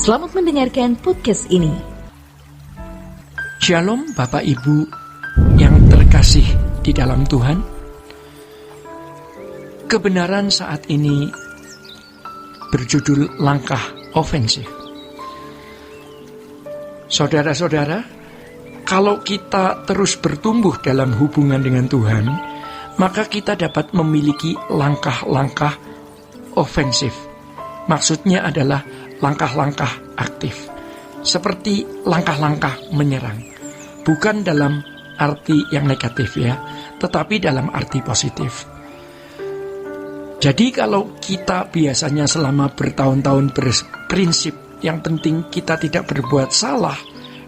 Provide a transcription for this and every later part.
Selamat mendengarkan podcast ini. Shalom Bapak Ibu yang terkasih di dalam Tuhan. Kebenaran saat ini berjudul langkah ofensif. Saudara-saudara, kalau kita terus bertumbuh dalam hubungan dengan Tuhan, maka kita dapat memiliki langkah-langkah ofensif. Maksudnya adalah langkah-langkah aktif, seperti langkah-langkah menyerang. Bukan dalam arti yang negatif ya, tetapi dalam arti positif. Jadi kalau kita biasanya selama bertahun-tahun berprinsip yang penting kita tidak berbuat salah,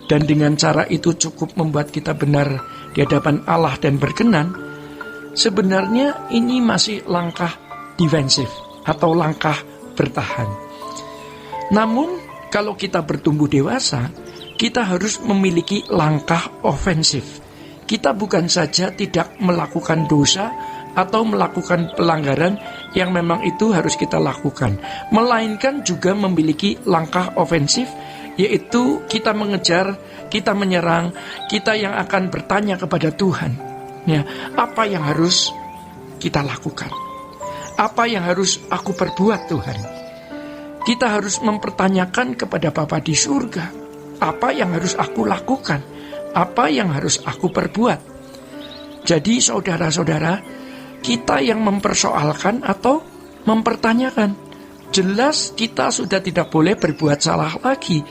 dan dengan cara itu cukup membuat kita benar di hadapan Allah dan berkenan, sebenarnya ini masih langkah defensif atau langkah bertahan. Namun, kalau kita bertumbuh dewasa, kita harus memiliki langkah ofensif. Kita bukan saja tidak melakukan dosa atau melakukan pelanggaran yang memang itu harus kita lakukan, melainkan juga memiliki langkah ofensif, yaitu kita mengejar, kita menyerang, kita yang akan bertanya kepada Tuhan, ya, apa yang harus kita lakukan? Apa yang harus aku perbuat, Tuhan? Kita harus mempertanyakan kepada Bapa di surga, apa yang harus aku lakukan? Apa yang harus aku perbuat? Jadi saudara-saudara, kita yang mempersoalkan atau mempertanyakan. Jelas kita sudah tidak boleh berbuat salah lagi.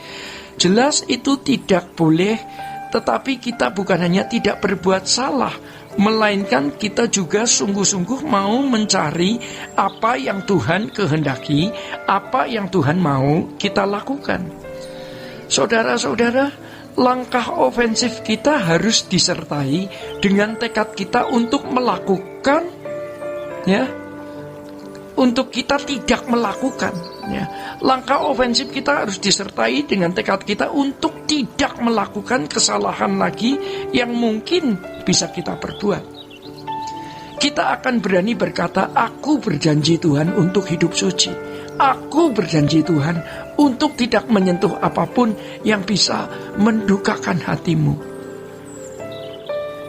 Jelas itu tidak boleh, tetapi kita bukan hanya tidak berbuat salah, melainkan kita juga sungguh-sungguh mau mencari apa yang Tuhan kehendaki, apa yang Tuhan mau kita lakukan. Saudara-saudara, langkah ofensif kita harus disertai dengan tekad kita untuk melakukan, ya, untuk kita tidak melakukan, ya. Langkah ofensif kita harus disertai dengan tekad kita untuk tidak melakukan kesalahan lagi yang mungkin bisa kita perbuat. Kita akan berani berkata, aku berjanji Tuhan untuk hidup suci. Aku berjanji Tuhan untuk tidak menyentuh apapun yang bisa mendukakan hatimu.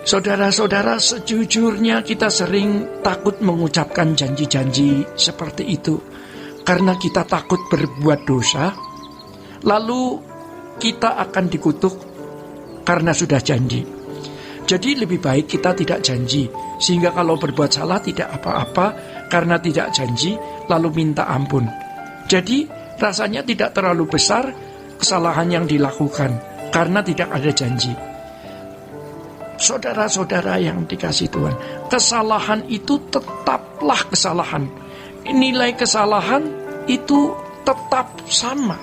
Saudara-saudara, sejujurnya kita sering takut mengucapkan janji-janji seperti itu karena kita takut berbuat dosa, lalu kita akan dikutuk karena sudah janji. Jadi lebih baik kita tidak janji, sehingga kalau berbuat salah tidak apa-apa karena tidak janji, lalu minta ampun. Jadi rasanya tidak terlalu besar kesalahan yang dilakukan karena tidak ada janji. Saudara-saudara yang dikasihi Tuhan, kesalahan itu tetaplah kesalahan. Nilai kesalahan itu tetap sama.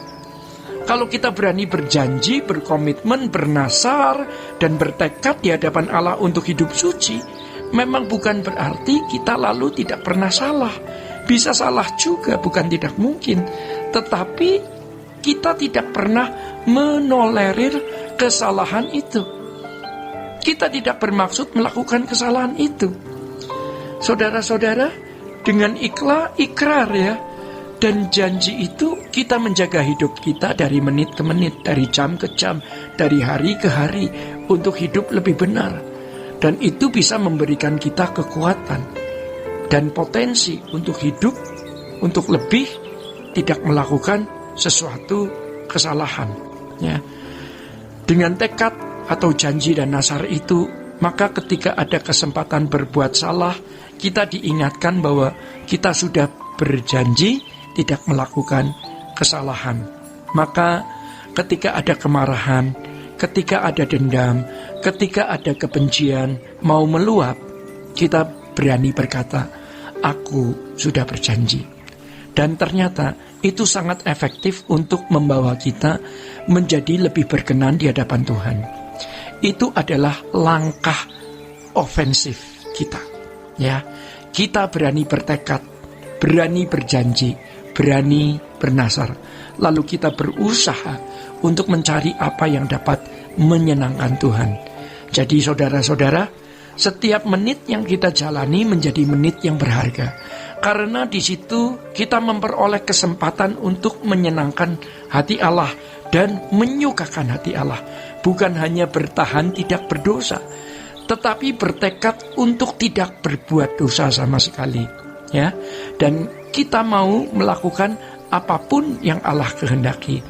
Kalau kita berani berjanji, berkomitmen, bernasar, dan bertekad di hadapan Allah untuk hidup suci, memang bukan berarti kita lalu tidak pernah salah. Bisa salah juga, bukan tidak mungkin. Tetapi kita tidak pernah menolerir kesalahan itu. Kita tidak bermaksud melakukan kesalahan itu. Saudara-saudara, dengan ikrar ya, dan janji itu kita menjaga hidup kita dari menit ke menit, dari jam ke jam, dari hari ke hari, untuk hidup lebih benar. Dan itu bisa memberikan kita kekuatan dan potensi untuk hidup, untuk lebih tidak melakukan sesuatu kesalahan, ya. Dengan tekad atau janji dan nasar itu, maka ketika ada kesempatan berbuat salah, kita diingatkan bahwa kita sudah berjanji tidak melakukan kesalahan. Maka ketika ada kemarahan, ketika ada dendam, ketika ada kebencian mau meluap, kita berani berkata, aku sudah berjanji. Dan ternyata itu sangat efektif untuk membawa kita menjadi lebih berkenan di hadapan Tuhan. Itu adalah langkah ofensif kita, ya. Kita berani bertekad, berani berjanji, berani bernasar, lalu kita berusaha untuk mencari apa yang dapat menyenangkan Tuhan. Jadi saudara-saudara, setiap menit yang kita jalani menjadi menit yang berharga. Karena di situ kita memperoleh kesempatan untuk menyenangkan hati Allah dan menyukakan hati Allah. Bukan hanya bertahan tidak berdosa, tetapi bertekad untuk tidak berbuat dosa sama sekali. Ya, dan kita mau melakukan apapun yang Allah kehendaki.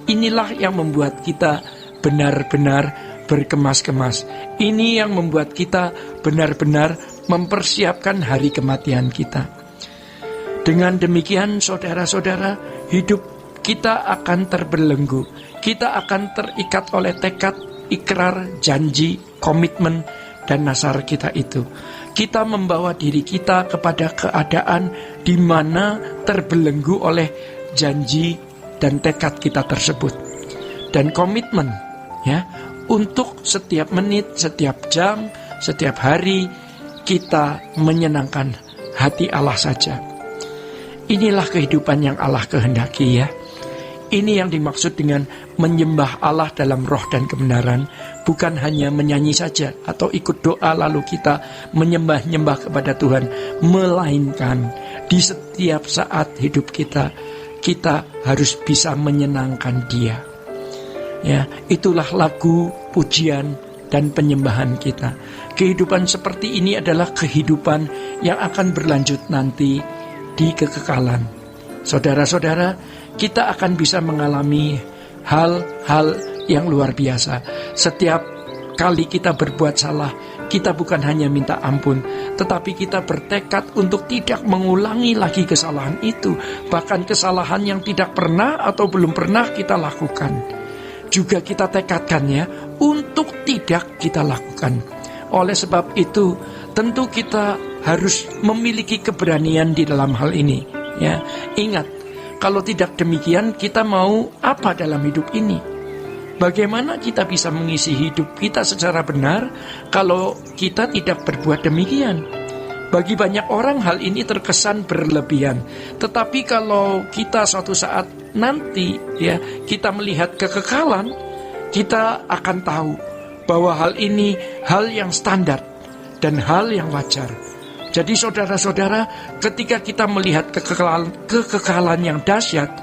Inilah yang membuat kita benar-benar berkemas-kemas. Ini yang membuat kita benar-benar mempersiapkan hari kematian kita. Dengan demikian, saudara-saudara, hidup kita akan terbelenggu. Kita akan terikat oleh tekad, ikrar, janji, komitmen, dan nasar kita itu. Kita membawa diri kita kepada keadaan di mana terbelenggu oleh janji dan tekad kita tersebut. Dan komitmen, ya, untuk setiap menit, setiap jam, setiap hari kita menyenangkan hati Allah saja. Inilah kehidupan yang Allah kehendaki, ya. Ini yang dimaksud dengan menyembah Allah dalam roh dan kebenaran. Bukan hanya menyanyi saja atau ikut doa lalu kita menyembah-nyembah kepada Tuhan, melainkan di setiap saat hidup kita harus bisa menyenangkan Dia. Ya, itulah lagu, pujian, dan penyembahan kita. Kehidupan seperti ini adalah kehidupan yang akan berlanjut nanti di kekekalan. Saudara-saudara, kita akan bisa mengalami hal-hal yang luar biasa. Setiap kali kita berbuat salah, kita bukan hanya minta ampun, tetapi kita bertekad untuk tidak mengulangi lagi kesalahan itu. Bahkan kesalahan yang tidak pernah atau belum pernah kita lakukan, juga kita tekadkannya untuk tidak kita lakukan. Oleh sebab itu, tentu kita harus memiliki keberanian di dalam hal ini. Ya, ingat, kalau tidak demikian, kita mau apa dalam hidup ini? Bagaimana kita bisa mengisi hidup kita secara benar kalau kita tidak berbuat demikian? Bagi banyak orang hal ini terkesan berlebihan. Tetapi kalau kita suatu saat nanti, ya, kita melihat kekekalan, kita akan tahu bahwa hal ini hal yang standar dan hal yang wajar. Jadi saudara-saudara, ketika kita melihat kekekalan yang dahsyat,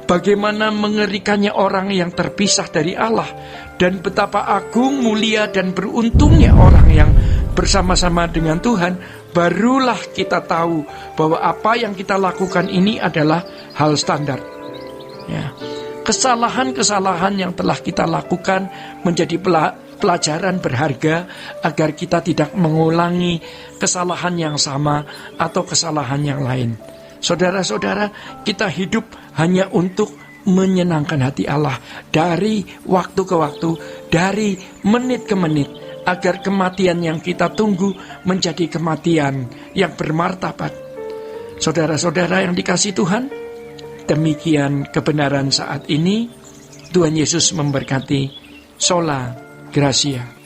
bagaimana mengerikannya orang yang terpisah dari Allah, dan betapa agung, mulia, dan beruntungnya orang yang bersama-sama dengan Tuhan, barulah kita tahu bahwa apa yang kita lakukan ini adalah hal standar. Ya. Kesalahan-kesalahan yang telah kita lakukan menjadi pelajaran berharga agar kita tidak mengulangi kesalahan yang sama atau kesalahan yang lain. Saudara-saudara, kita hidup hanya untuk menyenangkan hati Allah dari waktu ke waktu, dari menit ke menit, agar kematian yang kita tunggu menjadi kematian yang bermartabat. Saudara-saudara yang dikasihi Tuhan, demikian kebenaran saat ini. Tuhan Yesus memberkati. Sola Gracia.